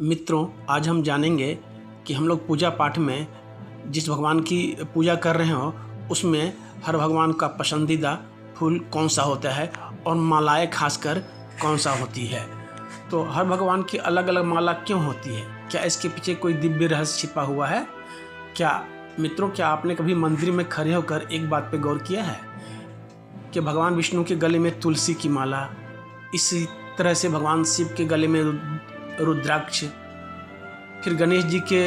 मित्रों, आज हम जानेंगे कि हम लोग पूजा पाठ में जिस भगवान की पूजा कर रहे हो उसमें हर भगवान का पसंदीदा फूल कौन सा होता है और मालाएं खासकर कौन सा होती है। तो हर भगवान की अलग अलग माला क्यों होती है? क्या इसके पीछे कोई दिव्य रहस्य छिपा हुआ है? क्या आपने कभी मंदिर में खड़े होकर एक बात पे गौर किया है कि भगवान विष्णु के गले में तुलसी की माला, इसी तरह से भगवान शिव के गले में रुद्राक्ष, फिर गणेश जी के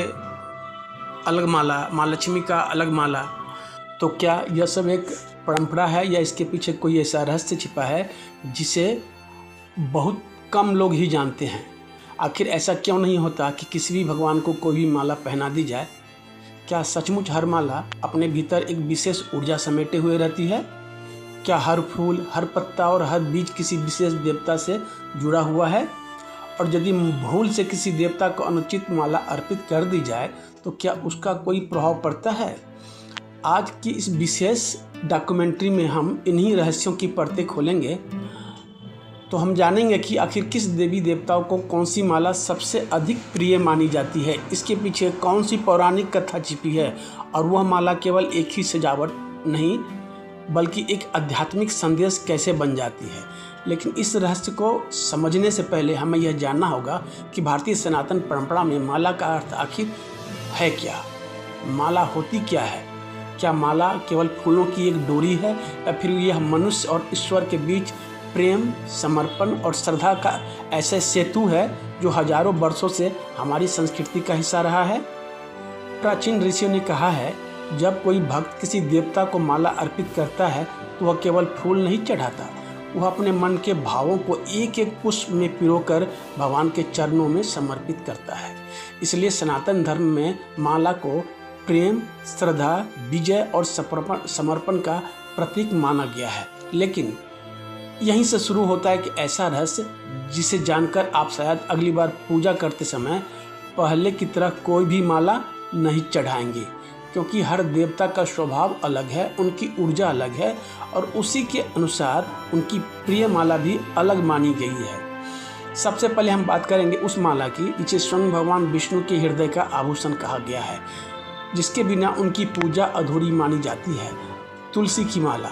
अलग माला, माँ लक्ष्मी का अलग माला। तो क्या यह सब एक परंपरा है या इसके पीछे कोई ऐसा रहस्य छिपा है जिसे बहुत कम लोग ही जानते हैं? आखिर ऐसा क्यों नहीं होता कि किसी भी भगवान को कोई भी माला पहना दी जाए? क्या सचमुच हर माला अपने भीतर एक विशेष ऊर्जा समेटे हुए रहती है? क्या हर फूल, हर पत्ता और हर बीज किसी विशेष देवता से जुड़ा हुआ है? और यदि भूल से किसी देवता को अनुचित माला अर्पित कर दी जाए तो क्या उसका कोई प्रभाव पड़ता है? आज की इस विशेष डॉक्यूमेंट्री में हम इन्हीं रहस्यों की परतें खोलेंगे। तो हम जानेंगे कि आखिर किस देवी देवताओं को कौन सी माला सबसे अधिक प्रिय मानी जाती है, इसके पीछे कौन सी पौराणिक कथा छिपी है, और वह माला केवल एक ही सजावट नहीं बल्कि एक आध्यात्मिक संदेश कैसे बन जाती है। लेकिन इस रहस्य को समझने से पहले हमें यह जानना होगा कि भारतीय सनातन परंपरा में माला का अर्थ आखिर है क्या? माला होती क्या है? क्या माला केवल फूलों की एक डोरी है या फिर यह मनुष्य और ईश्वर के बीच प्रेम, समर्पण और श्रद्धा का ऐसा सेतु है जो हजारों वर्षों से हमारी संस्कृति का हिस्सा रहा है? प्राचीन ऋषियों ने कहा है, जब कोई भक्त किसी देवता को माला अर्पित करता है तो वह केवल फूल नहीं चढ़ाता, वह अपने मन के भावों को एक एक पुष्प में पिरोकर भगवान के चरणों में समर्पित करता है। इसलिए सनातन धर्म में माला को प्रेम, श्रद्धा, विजय और समर्पण का प्रतीक माना गया है। लेकिन यहीं से शुरू होता है कि ऐसा रहस्य जिसे जानकर आप शायद अगली बार पूजा करते समय पहले की तरह कोई भी माला नहीं चढ़ाएंगे, क्योंकि हर देवता का स्वभाव अलग है, उनकी ऊर्जा अलग है और उसी के अनुसार उनकी प्रिय माला भी अलग मानी गई है। सबसे पहले हम बात करेंगे उस माला की जिसे स्वयं भगवान विष्णु के हृदय का आभूषण कहा गया है, जिसके बिना उनकी पूजा अधूरी मानी जाती है। तुलसी की माला,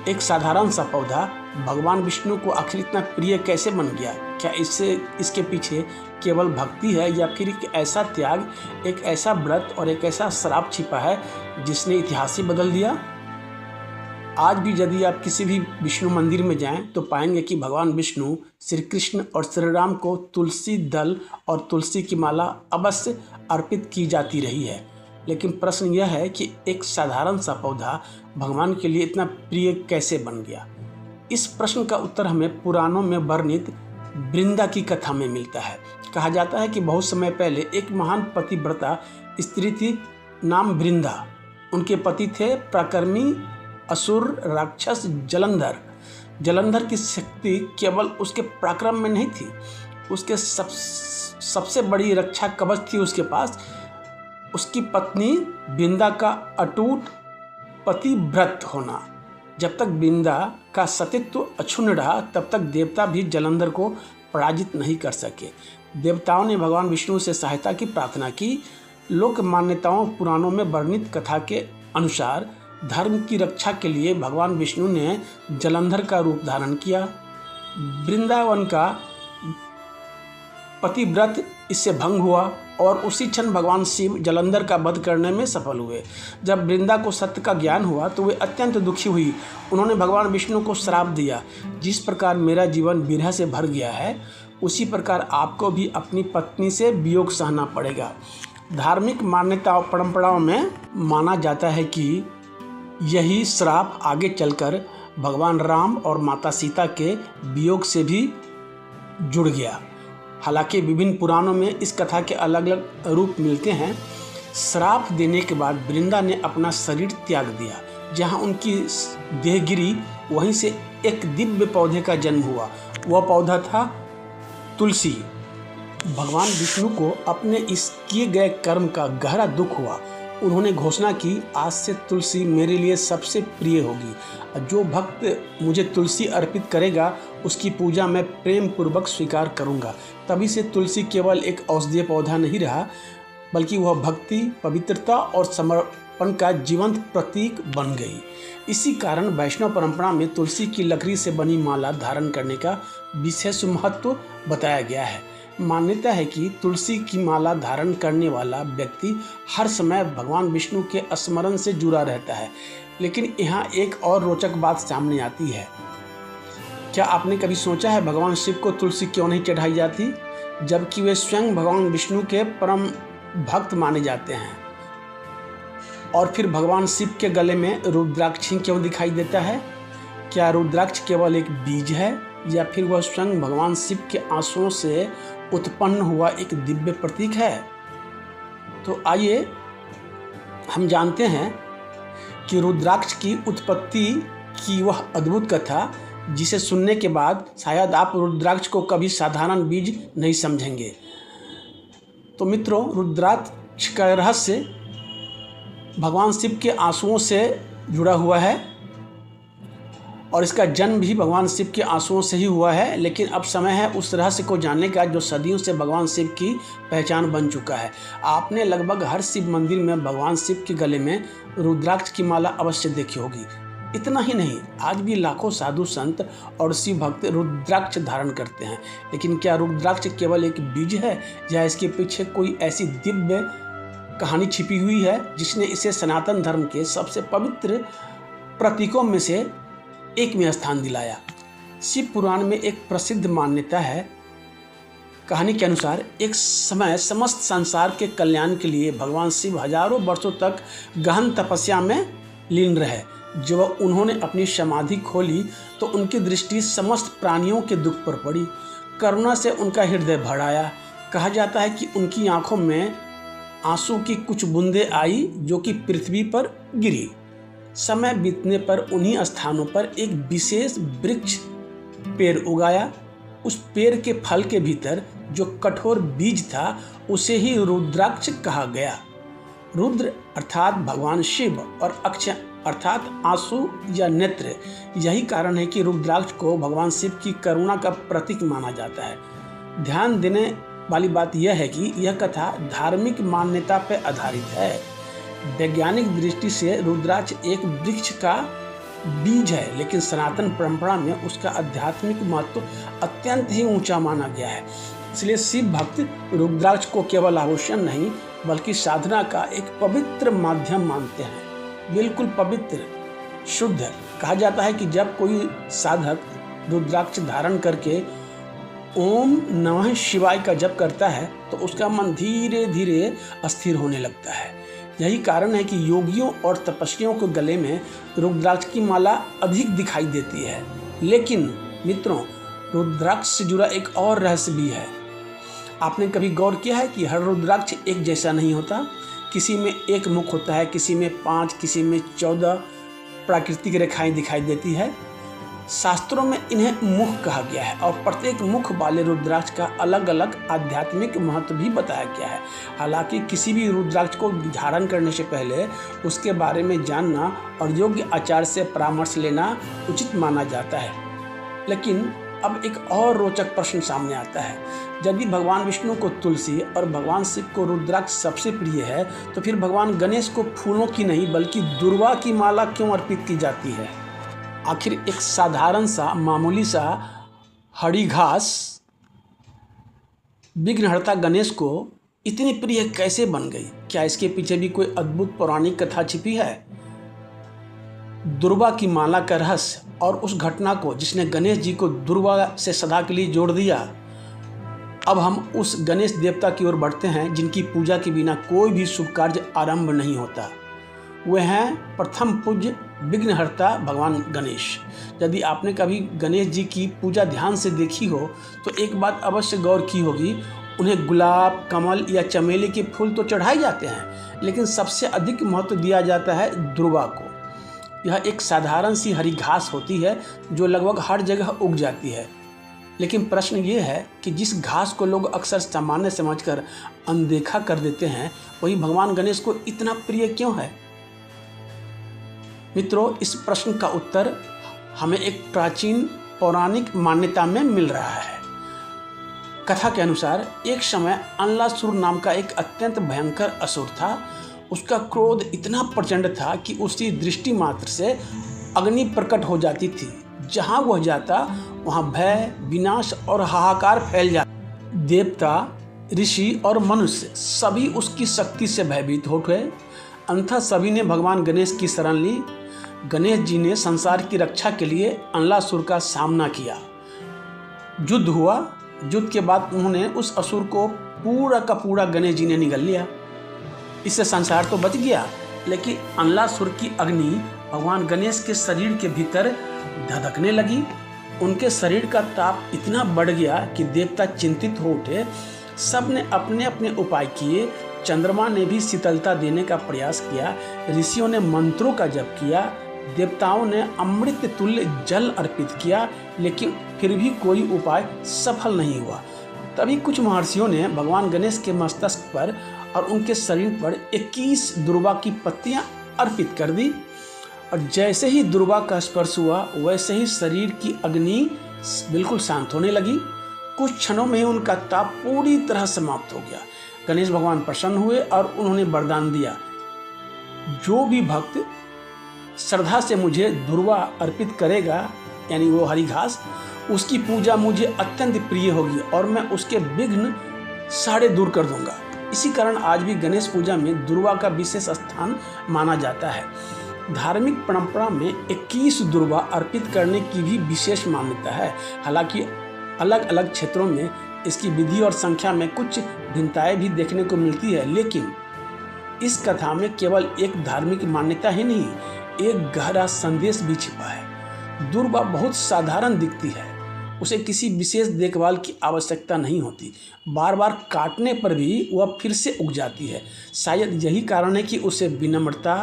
एक साधारण सा पौधा भगवान विष्णु को आखिर इतना प्रिय कैसे बन गया? क्या इसके पीछे केवल भक्ति है या फिर एक ऐसा त्याग, एक ऐसा व्रत और एक ऐसा श्राप छिपा है जिसने इतिहास ही बदल दिया? आज भी यदि आप किसी भी विष्णु मंदिर में जाएं तो पाएंगे कि भगवान विष्णु, श्री कृष्ण और श्री राम को तुलसी दल और तुलसी की माला अवश्य अर्पित की जाती रही है। लेकिन प्रश्न यह है कि एक साधारण सा पौधा भगवान के लिए इतना प्रिय कैसे बन गया? इस प्रश्न का उत्तर हमें पुराणों में वर्णित वृंदा की कथा में मिलता है। कहा जाता है कि बहुत समय पहले एक महान पतिव्रता स्त्री थी, नाम वृंदा। उनके पति थे पराक्रमी असुर राक्षस जलंधर। जलंधर की शक्ति केवल उसके पराक्रम में नहीं थी, उसके सबसे बड़ी रक्षा कवच थी उसके पास उसकी पत्नी वृंदा का अटूट पतिव्रत होना। जब तक वृंदा का सतीत्व अक्षुण्ण रहा तब तक देवता भी जलंधर को पराजित नहीं कर सके। देवताओं ने भगवान विष्णु से सहायता की प्रार्थना की। लोक मान्यताओं, पुराणों में वर्णित कथा के अनुसार धर्म की रक्षा के लिए भगवान विष्णु ने जलंधर का रूप धारण किया। वृंदावन का पतिव्रत इससे भंग हुआ और उसी क्षण भगवान शिव जलंधर का वध करने में सफल हुए। जब वृंदा को सत्य का ज्ञान हुआ तो वे अत्यंत दुखी हुई। उन्होंने भगवान विष्णु को श्राप दिया, जिस प्रकार मेरा जीवन विरह से भर गया है उसी प्रकार आपको भी अपनी पत्नी से वियोग सहना पड़ेगा। धार्मिक मान्यताओं, परंपराओं में माना जाता है कि यही श्राप आगे चलकर भगवान राम और माता सीता के वियोग से भी जुड़ गया। हालांकि विभिन्न पुराणों में इस कथा के अलग अलग रूप मिलते हैं। श्राप देने के बाद वृंदा ने अपना शरीर त्याग दिया। जहां उनकी देह गिरी वहीं से एक दिव्य पौधे का जन्म हुआ। वह पौधा था तुलसी। भगवान विष्णु को अपने इस किए गए कर्म का गहरा दुख हुआ। उन्होंने घोषणा की, आज से तुलसी मेरे लिए सबसे प्रिय होगी। जो भक्त मुझे तुलसी अर्पित करेगा उसकी पूजा मैं प्रेम पूर्वक स्वीकार करूँगा। तभी से तुलसी केवल एक औषधीय पौधा नहीं रहा, बल्कि वह भक्ति, पवित्रता और समर्पण का जीवंत प्रतीक बन गई। इसी कारण वैष्णव परंपरा में तुलसी की लकड़ी से बनी माला धारण करने का विशेष महत्व बताया गया है। मान्यता है कि तुलसी की माला धारण करने वाला व्यक्ति हर समय भगवान विष्णु के स्मरण से जुड़ा रहता है। लेकिन यहाँ एक और रोचक बात सामने आती है। क्या आपने कभी सोचा है भगवान शिव को तुलसी क्यों नहीं चढ़ाई जाती, जबकि वे स्वयं भगवान विष्णु के परम भक्त माने जाते हैं? और फिर भगवान शिव के गले में रुद्राक्ष क्यों दिखाई देता है? क्या रुद्राक्ष केवल एक बीज है, या फिर वह स्वयं भगवान शिव के आंसुओं से उत्पन्न हुआ एक दिव्य प्रतीक है? तो आइए हम जानते हैं कि रुद्राक्ष की उत्पत्ति की वह अद्भुत कथा, जिसे सुनने के बाद शायद आप रुद्राक्ष को कभी साधारण बीज नहीं समझेंगे। तो मित्रों, रुद्राक्ष का रहस्य भगवान शिव के आंसुओं से जुड़ा हुआ है और इसका जन्म भी भगवान शिव के आंसुओं से ही हुआ है। लेकिन अब समय है उस रहस्य को जानने का जो सदियों से भगवान शिव की पहचान बन चुका है। आपने लगभग हर शिव मंदिर में भगवान शिव के गले में रुद्राक्ष की माला अवश्य देखी होगी। इतना ही नहीं, आज भी लाखों साधु संत और शिव भक्त रुद्राक्ष धारण करते हैं। लेकिन क्या रुद्राक्ष केवल एक बीज है, या इसके पीछे कोई ऐसी दिव्य कहानी छिपी हुई है जिसने इसे सनातन धर्म के सबसे पवित्र प्रतीकों में से एक में स्थान दिलाया? शिव पुराण में एक प्रसिद्ध मान्यता है। कहानी के अनुसार एक समय समस्त संसार के कल्याण के लिए भगवान शिव हजारों वर्षों तक गहन तपस्या में लीन रहे। जब उन्होंने अपनी समाधि खोली तो उनकी दृष्टि समस्त प्राणियों के दुख पर पड़ी। करुणा से उनका हृदय भर आया। कहा जाता है कि उनकी आंखों में आंसू की कुछ बूंदें आई जो कि पृथ्वी पर गिरी। समय बीतने पर उन्हीं स्थानों पर एक विशेष वृक्ष पेड़ उगाया। उस पेड़ के फल के भीतर जो कठोर बीज था उसे ही रुद्राक्ष कहा गया। रुद्र अर्थात भगवान शिव और अक्ष अर्थात आंसू या नेत्र। यही कारण है कि रुद्राक्ष को भगवान शिव की करुणा का प्रतीक माना जाता है। ध्यान देने वाली बात यह है कि यह कथा धार्मिक मान्यता पर आधारित है। वैज्ञानिक दृष्टि से रुद्राक्ष एक वृक्ष का बीज है, लेकिन सनातन परंपरा में उसका आध्यात्मिक महत्व अत्यंत ही ऊंचा माना गया है। इसलिए शिव भक्त रुद्राक्ष को केवल आभूषण नहीं बल्कि साधना का एक पवित्र माध्यम मानते हैं। बिल्कुल पवित्र, शुद्ध। कहा जाता है कि जब कोई साधक रुद्राक्ष धारण करके ओम नमः शिवाय का जप करता है तो उसका मन धीरे धीरे अस्थिर होने लगता है। यही कारण है कि योगियों और तपस्वियों के गले में रुद्राक्ष की माला अधिक दिखाई देती है। लेकिन मित्रों, रुद्राक्ष से जुड़ा एक और रहस्य भी है। आपने कभी गौर किया है कि हर रुद्राक्ष एक जैसा नहीं होता? किसी में एक मुख होता है, किसी में 5, किसी में 14 प्राकृतिक रेखाएं दिखाई देती है। शास्त्रों में इन्हें मुख कहा गया है और प्रत्येक मुख वाले रुद्राक्ष का अलग अलग आध्यात्मिक महत्व भी बताया गया है। हालांकि किसी भी रुद्राक्ष को धारण करने से पहले उसके बारे में जानना और योग्य आचार्य से परामर्श लेना उचित माना जाता है। लेकिन अब एक और रोचक प्रश्न सामने आता है। यदि भगवान विष्णु को तुलसी और भगवान शिव को रुद्राक्ष सबसे प्रिय है, तो फिर भगवान गणेश को फूलों की नहीं बल्कि दुर्वा की माला क्यों अर्पित की जाती है? आखिर एक साधारण सा मामूली सा हरी घास विघ्नहर्ता गणेश को इतनी प्रिय कैसे बन गई? क्या इसके पीछे भी कोई अद्भुत पौराणिक कथा छिपी है? दुर्वा की माला का रहस्य और उस घटना को जिसने गणेश जी को दुर्वा से सदा के लिए जोड़ दिया। अब हम उस गणेश देवता की ओर बढ़ते हैं जिनकी पूजा के बिना कोई भी शुभ कार्य आरंभ नहीं होता। वे हैं प्रथम पूज्य विघ्नहर्ता भगवान गणेश। यदि आपने कभी गणेश जी की पूजा ध्यान से देखी हो तो एक बात अवश्य गौर की होगी, उन्हें गुलाब, कमल या चमेली के फूल तो चढ़ाए जाते हैं, लेकिन सबसे अधिक महत्व दिया जाता है दुर्वा को। यह एक साधारण सी हरी घास होती है जो लगभग हर जगह उग जाती है। लेकिन प्रश्न ये है कि जिस घास को लोग अक्सर सामान्य समझकर अनदेखा कर देते हैं, वही भगवान गणेश को इतना प्रिय क्यों है? मित्रों, इस प्रश्न का उत्तर हमें एक प्राचीन पौराणिक मान्यता में मिल रहा है। कथा के अनुसार एक समय अनलासुर नाम का एक अत्यंत भयंकर असुर था। उसका क्रोध इतना प्रचंड था कि उसकी दृष्टि मात्र से अग्नि प्रकट हो जाती थी। जहां वह जाता वहां भय, विनाश और हाहाकार फैल जाता। देवता, ऋषि और मनुष्य सभी उसकी शक्ति से भयभीत हो गए। अंततः सभी ने भगवान गणेश की शरण ली। गणेश जी ने संसार की रक्षा के लिए अनलासुर का सामना किया। युद्ध हुआ। युद्ध के बाद उन्होंने उस असुर को पूरा का पूरा गणेश जी ने निगल लिया। इससे संसार तो बच गया, लेकिन अनलासुर की अग्नि भगवान गणेश के शरीर के भीतर धधकने लगी। उनके शरीर का ताप इतना बढ़ गया कि देवता चिंतित हो उठे। सब ने अपने अपने उपाय किए। चंद्रमा ने भी शीतलता देने का प्रयास किया। ऋषियों ने मंत्रों का जप किया। देवताओं ने अमृत तुल्य जल अर्पित किया, लेकिन फिर भी कोई उपाय सफल नहीं हुआ। तभी कुछ महर्षियों ने भगवान गणेश के मस्तक पर और उनके शरीर पर 21 दुर्वा की पत्तियां अर्पित कर दी। और जैसे ही दुर्वा का स्पर्श हुआ, वैसे ही शरीर की अग्नि बिल्कुल शांत होने लगी। कुछ क्षणों में उनका ताप पूरी तरह समाप्त हो गया। गणेश भगवान प्रसन्न हुए और उन्होंने वरदान दिया, जो भी भक्त श्रद्धा से मुझे दुर्वा अर्पित करेगा, यानी वो हरी घास, उसकी पूजा मुझे अत्यंत प्रिय होगी और मैं उसके विघ्न सारे दूर कर दूंगा। इसी कारण आज भी गणेश पूजा में दुर्वा का विशेष स्थान माना जाता है। धार्मिक परंपरा में 21 दुर्वा अर्पित करने की भी विशेष मान्यता है। हालांकि अलग अलग क्षेत्रों में इसकी विधि और संख्या में कुछ भिन्नताएं भी देखने को मिलती है, लेकिन इस कथा में केवल एक धार्मिक मान्यता ही नहीं, एक गहरा संदेश भी छिपा है। दुर्वा बहुत साधारण दिखती है। उसे किसी विशेष देखभाल की आवश्यकता नहीं होती। बार बार काटने पर भी वह फिर से उग जाती है। शायद यही कारण है कि उसे विनम्रता,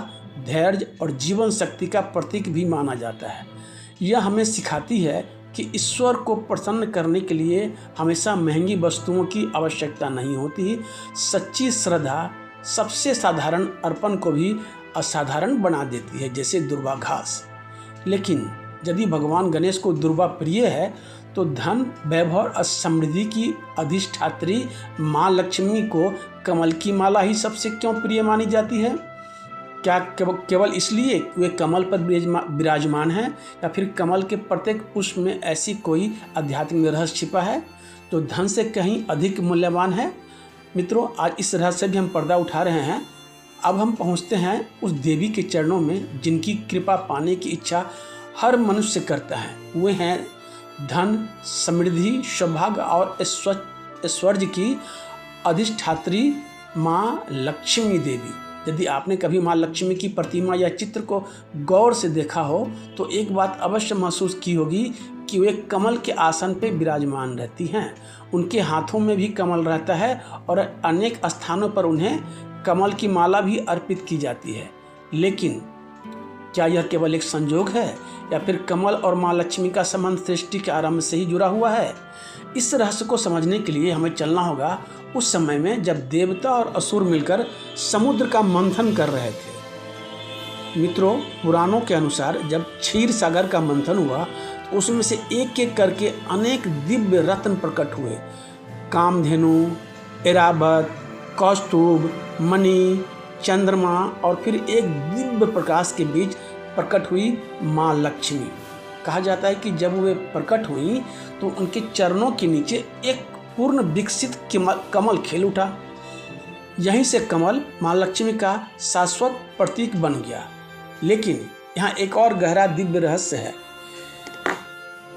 धैर्य और जीवन शक्ति का प्रतीक भी माना जाता है। यह हमें सिखाती है कि ईश्वर को प्रसन्न करने के लिए हमेशा महंगी वस्तुओं की आवश्यकता नहीं होती। सच्ची श्रद्धा सबसे साधारण अर्पण को भी असाधारण बना देती है, जैसे दुर्वा घास। लेकिन यदि भगवान गणेश को दुर्वा प्रिय है, तो धन, वैभव और समृद्धि की अधिष्ठात्री माँ लक्ष्मी को कमल की माला ही सबसे क्यों प्रिय मानी जाती है? क्या केवल इसलिए वे कमल पर विराजमान हैं, या फिर कमल के प्रत्येक पुष्प में ऐसी कोई आध्यात्मिक रहस्य छिपा है जो धन से कहीं अधिक मूल्यवान है? मित्रों, आज इस रहस्य से भी हम पर्दा उठा रहे हैं। अब हम पहुंचते हैं उस देवी के चरणों में जिनकी कृपा पाने की इच्छा हर मनुष्य करता है। वे हैं धन, समृद्धि, सौभाग्य और ऐश्वर्य की अधिष्ठात्री माँ लक्ष्मी देवी। यदि आपने कभी माँ लक्ष्मी की प्रतिमा या चित्र को गौर से देखा हो, तो एक बात अवश्य महसूस की होगी कि वे कमल के आसन पर विराजमान रहती हैं। उनके हाथों में भी कमल रहता है और अनेक स्थानों पर उन्हें कमल की माला भी अर्पित की जाती है। लेकिन क्या यह केवल एक संयोग है, या फिर कमल और माँ लक्ष्मी का संबंध सृष्टि के आरंभ से ही जुड़ा हुआ है? इस रहस्य को समझने के लिए हमें चलना होगा उस समय में जब देवता और असुर मिलकर समुद्र का मंथन कर रहे थे। मित्रों, पुराणों के अनुसार जब क्षीर सागर का मंथन हुआ, तो उसमें से एक एक करके अनेक दिव्य रत्न प्रकट हुए। कामधेनु, ऐरावत, कौस्तुभ, मणि, चंद्रमा और फिर एक दिव्य प्रकाश के बीच प्रकट हुई माँ लक्ष्मी। कहा जाता है कि जब वे प्रकट हुई तो उनके चरणों के नीचे एक पूर्ण विकसित कमल खिल उठा। यहीं से कमल माँ लक्ष्मी का शाश्वत प्रतीक बन गया। लेकिन यहाँ एक और गहरा दिव्य रहस्य है।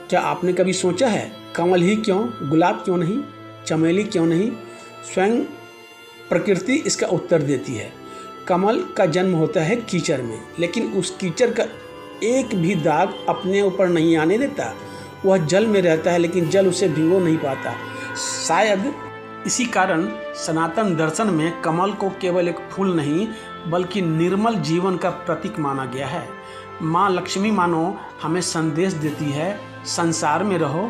क्या आपने कभी सोचा है, कमल ही क्यों, गुलाब क्यों नहीं, चमेली क्यों नहीं? स्वयं प्रकृति इसका उत्तर देती है। कमल का जन्म होता है कीचड़ में, लेकिन उस कीचड़ का एक भी दाग अपने ऊपर नहीं आने देता। वह जल में रहता है, लेकिन जल उसे भिगो नहीं पाता। शायद इसी कारण सनातन दर्शन में कमल को केवल एक फूल नहीं, बल्कि निर्मल जीवन का प्रतीक माना गया है। माँ लक्ष्मी मानो हमें संदेश देती है, संसार में रहो,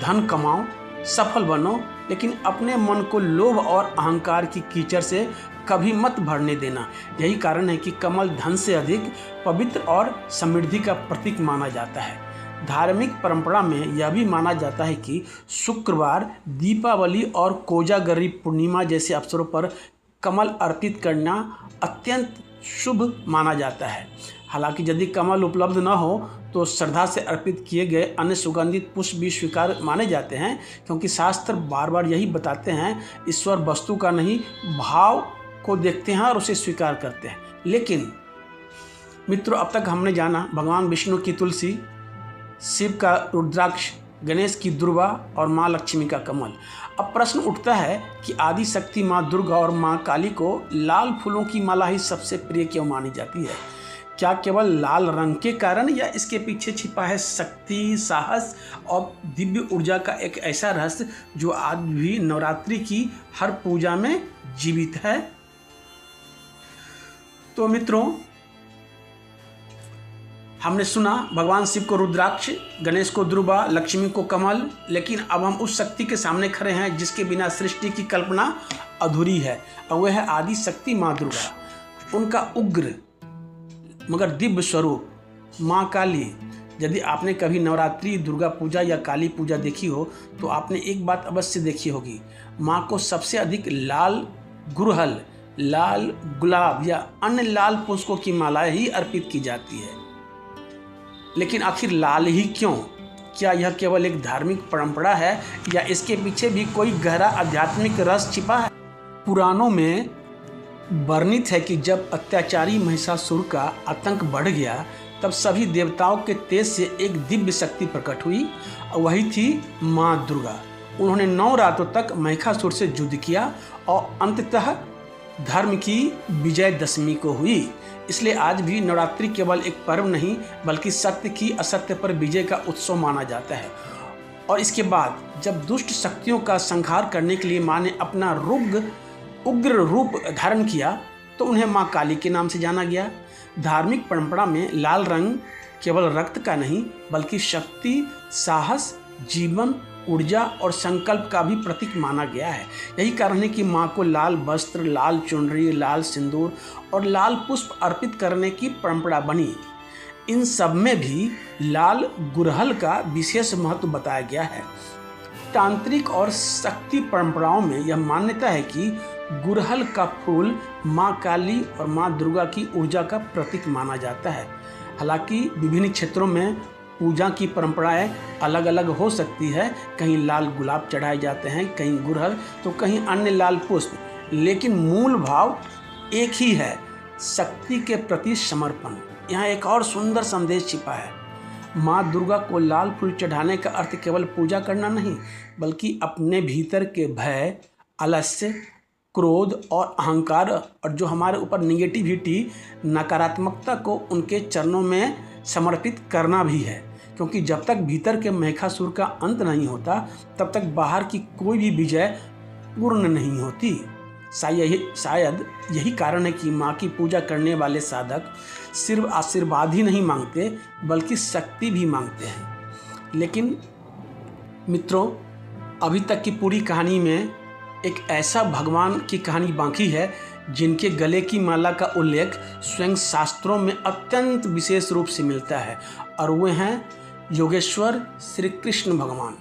धन कमाओ, सफल बनो, लेकिन अपने मन को लोभ और अहंकार की कीचड़ से कभी मत भरने देना। यही कारण है कि कमल धन से अधिक पवित्र और समृद्धि का प्रतीक माना जाता है। धार्मिक परंपरा में यह भी माना जाता है कि शुक्रवार, दीपावली और कोजागरी पूर्णिमा जैसे अवसरों पर कमल अर्पित करना अत्यंत शुभ माना जाता है। हालांकि यदि कमल उपलब्ध न हो तो श्रद्धा से अर्पित किए गए अन्य सुगंधित पुष्प भी स्वीकार माने जाते हैं, क्योंकि शास्त्र बार बार यही बताते हैं, ईश्वर वस्तु का नहीं भाव को देखते हैं और उसे स्वीकार करते हैं। लेकिन मित्रों, अब तक हमने जाना भगवान विष्णु की तुलसी, शिव का रुद्राक्ष, गणेश की दुर्वा और माँ लक्ष्मी का कमल। अब प्रश्न उठता है कि आदि शक्ति माँ दुर्गा और माँ काली को लाल फूलों की माला ही सबसे प्रिय क्यों मानी जाती है? क्या केवल लाल रंग के कारण, या इसके पीछे छिपा है शक्ति, साहस और दिव्य ऊर्जा का एक ऐसा रहस्य जो आज भी नवरात्रि की हर पूजा में जीवित है? तो मित्रों, हमने सुना भगवान शिव को रुद्राक्ष, गणेश को दुर्वा, लक्ष्मी को कमल, लेकिन अब हम उस शक्ति के सामने खड़े हैं जिसके बिना सृष्टि की कल्पना अधूरी है, और वह है आदि शक्ति माँ दुर्गा। उनका उग्र मगर दिव्य स्वरूप माँ काली। यदि आपने कभी नवरात्रि, दुर्गा पूजा या काली पूजा देखी हो तो आपने एक बात अवश्य देखी होगी, माँ को सबसे अधिक लाल गुड़हल, लाल गुलाब या अन्य लाल पुष्पों की मालाएं ही अर्पित की जाती है। लेकिन आखिर लाल ही क्यों? क्या यह केवल एक धार्मिक परंपरा है या इसके पीछे भी कोई गहरा आध्यात्मिक रस छिपा है? पुराणों में वर्णित है कि जब अत्याचारी महिषासुर का आतंक बढ़ गया तब सभी देवताओं के तेज से एक दिव्य शक्ति प्रकट हुई, और वही थी माँ दुर्गा। उन्होंने 9 रातों तक महिषासुर से युद्ध किया और अंततः धर्म की विजयदशमी को हुई। इसलिए आज भी नवरात्रि केवल एक पर्व नहीं बल्कि सत्य की असत्य पर विजय का उत्सव माना जाता है। और इसके बाद जब दुष्ट शक्तियों का संहार करने के लिए माँ ने अपना उग्र रूप धारण किया तो उन्हें माँ काली के नाम से जाना गया। धार्मिक परंपरा में लाल रंग केवल रक्त का नहीं बल्कि शक्ति, साहस, जीवन, ऊर्जा और संकल्प का भी प्रतीक माना गया है। यही कारण है कि माँ को लाल वस्त्र, लाल चुनरी, लाल सिंदूर और लाल पुष्प अर्पित करने की परंपरा बनी। इन सब में भी लाल गुड़हल का विशेष महत्व बताया गया है। तांत्रिक और शक्ति परंपराओं में यह मान्यता है कि गुड़हल का फूल माँ काली और माँ दुर्गा की ऊर्जा का प्रतीक माना जाता है। हालांकि विभिन्न क्षेत्रों में पूजा की परंपराएं अलग अलग हो सकती है, कहीं लाल गुलाब चढ़ाए जाते हैं, कहीं गुड़हल तो कहीं अन्य लाल पुष्प, लेकिन मूल भाव एक ही है, शक्ति के प्रति समर्पण। यहाँ एक और सुंदर संदेश छिपा है। माँ दुर्गा को लाल फूल चढ़ाने का अर्थ केवल पूजा करना नहीं बल्कि अपने भीतर के भय, आलस्य, क्रोध और अहंकार और जो हमारे ऊपर निगेटिविटी, नकारात्मकता को उनके चरणों में समर्पित करना भी है, क्योंकि जब तक भीतर के महिषासुर का अंत नहीं होता तब तक बाहर की कोई भी विजय पूर्ण नहीं होती। शायद यही कारण है कि माँ की पूजा करने वाले साधक सिर्फ आशीर्वाद ही नहीं मांगते बल्कि शक्ति भी मांगते हैं। लेकिन मित्रों, अभी तक की पूरी कहानी में एक ऐसा भगवान की कहानी बाकी है जिनके गले की माला का उल्लेख स्वयं शास्त्रों में अत्यंत विशेष रूप से मिलता है, और वे हैं योगेश्वर श्री कृष्ण भगवान।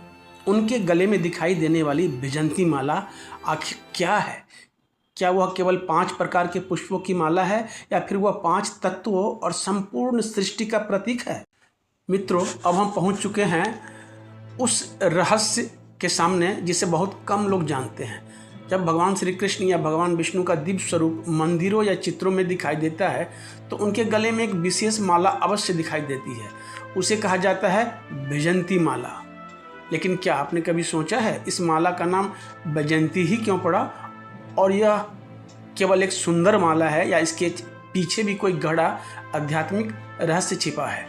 उनके गले में दिखाई देने वाली वैजयंती माला आखिर क्या है? क्या वह केवल 5 प्रकार के पुष्पों की माला है या फिर वह 5 तत्वों और संपूर्ण सृष्टि का प्रतीक है? मित्रों, अब हम पहुंच चुके हैं उस रहस्य के सामने जिसे बहुत कम लोग जानते हैं। जब भगवान श्री कृष्ण या भगवान विष्णु का दिव्य स्वरूप मंदिरों या चित्रों में दिखाई देता है तो उनके गले में एक विशेष माला अवश्य दिखाई देती है। उसे कहा जाता है वैजयंती माला। लेकिन क्या आपने कभी सोचा है इस माला का नाम वैजयंती ही क्यों पड़ा, और यह केवल एक सुंदर माला है या इसके पीछे भी कोई गहरा आध्यात्मिक रहस्य छिपा है?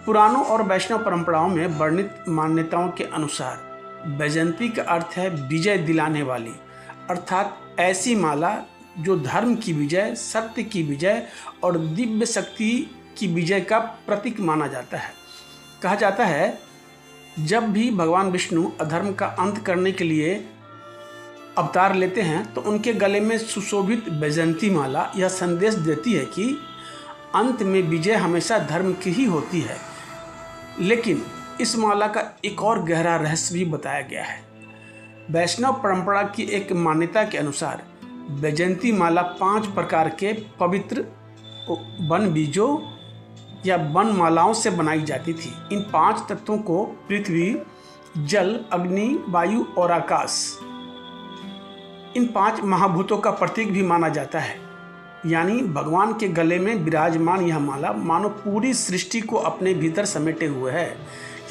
पुराणों और वैष्णव परंपराओं में वर्णित मान्यताओं के अनुसार वैजयंती का अर्थ है विजय दिलाने वाली, अर्थात ऐसी माला जो धर्म की विजय, सत्य की विजय और दिव्य शक्ति की विजय का प्रतीक माना जाता है। कहा जाता है जब भी भगवान विष्णु अधर्म का अंत करने के लिए अवतार लेते हैं तो उनके गले में सुशोभित वैजयंती माला यह संदेश देती है कि अंत में विजय हमेशा धर्म की ही होती है। लेकिन इस माला का एक और गहरा रहस्य भी बताया गया है। वैष्णव परंपरा की एक मान्यता के अनुसार वैजयंती माला 5 प्रकार के पवित्र वन बीजों या वन मालाओं से बनाई जाती थी। इन 5 तत्वों को पृथ्वी, जल, अग्नि, वायु और आकाश, इन 5 महाभूतों का प्रतीक भी माना जाता है। यानी भगवान के गले में विराजमान यह माला मानो पूरी सृष्टि को अपने भीतर समेटे हुए है।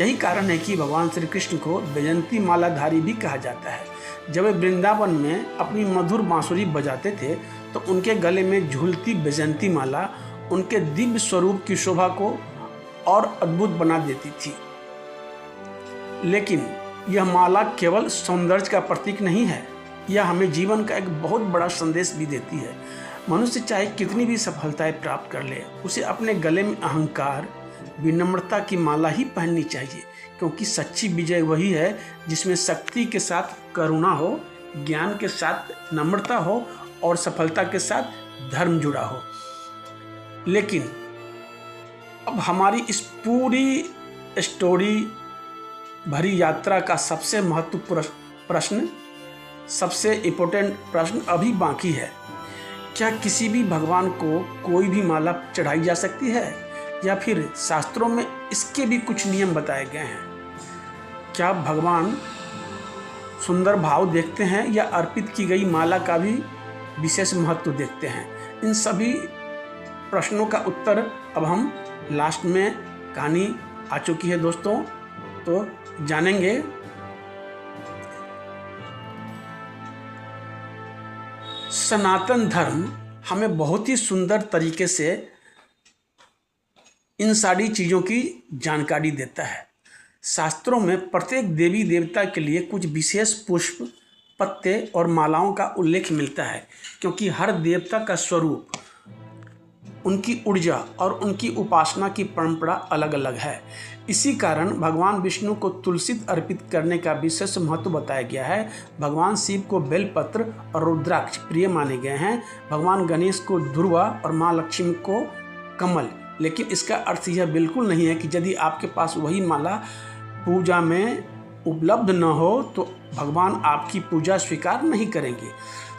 यही कारण है कि भगवान श्री कृष्ण को वैजयंती मालाधारी भी कहा जाता है। जब वे वृंदावन में अपनी मधुर बांसुरी बजाते थे तो उनके गले में झूलती वैजयंती माला उनके दिव्य स्वरूप की शोभा को और अद्भुत बना देती थी। लेकिन यह माला केवल सौंदर्य का प्रतीक नहीं है, यह हमें जीवन का एक बहुत बड़ा संदेश भी देती है। मनुष्य चाहे कितनी भी सफलताएं प्राप्त कर ले, उसे अपने गले में अहंकार, विनम्रता की माला ही पहननी चाहिए, क्योंकि सच्ची विजय वही है जिसमें शक्ति के साथ करुणा हो, ज्ञान के साथ नम्रता हो और सफलता के साथ धर्म जुड़ा हो। लेकिन अब हमारी इस पूरी स्टोरी भरी यात्रा का सबसे महत्वपूर्ण प्रश्न, सबसे इम्पोर्टेंट प्रश्न अभी बाकी है। क्या किसी भी भगवान को कोई भी माला चढ़ाई जा सकती है, या फिर शास्त्रों में इसके भी कुछ नियम बताए गए हैं? क्या भगवान सुंदर भाव देखते हैं या अर्पित की गई माला का भी विशेष महत्व देखते हैं? इन सभी प्रश्नों का उत्तर अब हम लास्ट में, कहानी आ चुकी है दोस्तों, तो जानेंगे। सनातन धर्म हमें बहुत ही सुंदर तरीके से इन सारी चीज़ों की जानकारी देता है। शास्त्रों में प्रत्येक देवी देवता के लिए कुछ विशेष पुष्प, पत्ते और मालाओं का उल्लेख मिलता है, क्योंकि हर देवता का स्वरूप, उनकी ऊर्जा और उनकी उपासना की परंपरा अलग अलग है। इसी कारण भगवान विष्णु को तुलसी अर्पित करने का विशेष महत्व बताया गया है। भगवान शिव को बेलपत्र और रुद्राक्ष प्रिय माने गए हैं। भगवान गणेश को दुर्वा और माँ लक्ष्मी को कमल। लेकिन इसका अर्थ यह बिल्कुल नहीं है कि यदि आपके पास वही माला पूजा में उपलब्ध न हो तो भगवान आपकी पूजा स्वीकार नहीं करेंगे।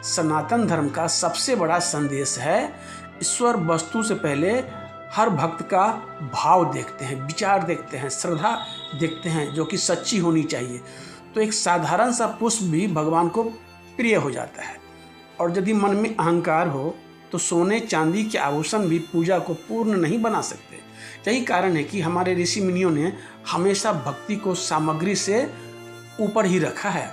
सनातन धर्म का सबसे बड़ा संदेश है, ईश्वर वस्तु से पहले हर भक्त का भाव देखते हैं, विचार देखते हैं, श्रद्धा देखते हैं, जो कि सच्ची होनी चाहिए। तो एक साधारण सा पुष्प भी भगवान को प्रिय हो जाता है। और यदि मन में अहंकार हो तो सोने चांदी के आभूषण भी पूजा को पूर्ण नहीं बना सकते। यही कारण है कि हमारे ऋषि मुनियों ने हमेशा भक्ति को सामग्री से ऊपर ही रखा है।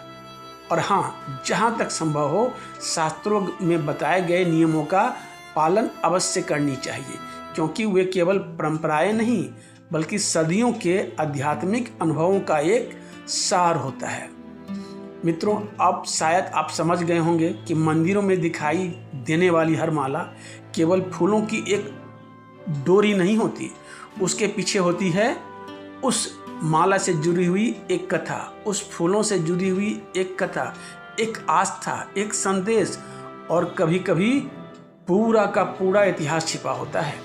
और हाँ, जहाँ तक संभव हो शास्त्रों में बताए गए नियमों का पालन अवश्य करनी चाहिए, क्योंकि वे केवल परंपराएं नहीं बल्कि सदियों के आध्यात्मिक अनुभवों का एक सार होता है। मित्रों, अब शायद आप समझ गए होंगे कि मंदिरों में दिखाई देने वाली हर माला केवल फूलों की एक डोरी नहीं होती, उसके पीछे होती है उस माला से जुड़ी हुई एक कथा, उस फूलों से जुड़ी हुई एक कथा, एक आस्था, एक संदेश, और कभी कभी पूरा का पूरा इतिहास छिपा होता है।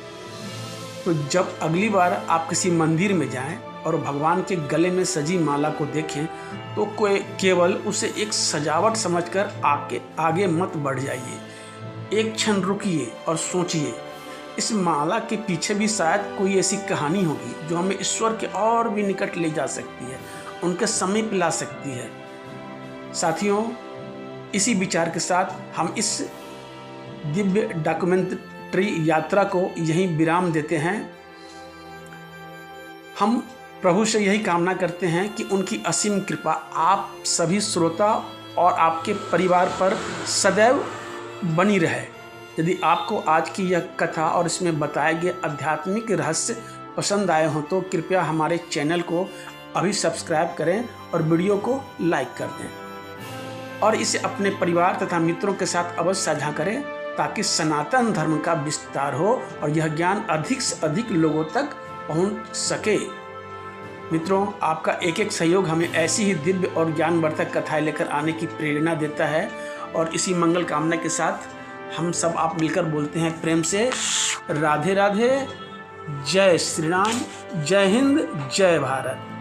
तो जब अगली बार आप किसी मंदिर में जाएं और भगवान के गले में सजी माला को देखें तो कोई केवल उसे एक सजावट समझकर आगे मत बढ़ जाइए। एक क्षण रुकिए और सोचिए, इस माला के पीछे भी शायद कोई ऐसी कहानी होगी जो हमें ईश्वर के और भी निकट ले जा सकती है, उनके समीप ला सकती है। साथियों, इसी विचार के साथ हम इस दिव्य डॉक्यूमेंट्री यात्रा को यहीं विराम देते हैं। हम प्रभु से यही कामना करते हैं कि उनकी असीम कृपा आप सभी श्रोता और आपके परिवार पर सदैव बनी रहे। यदि आपको आज की यह कथा और इसमें बताए गए आध्यात्मिक रहस्य पसंद आए हों तो कृपया हमारे चैनल को अभी सब्सक्राइब करें और वीडियो को लाइक कर दें, और इसे अपने परिवार तथा मित्रों के साथ अवश्य साझा करें ताकि सनातन धर्म का विस्तार हो और यह ज्ञान अधिक से अधिक लोगों तक पहुंच सके। मित्रों, आपका एक एक सहयोग हमें ऐसी ही दिव्य और ज्ञानवर्धक कथाएं लेकर आने की प्रेरणा देता है। और इसी मंगल कामना के साथ हम सब आप मिलकर बोलते हैं प्रेम से, राधे राधे, जय श्री राम, जय हिंद, जय भारत।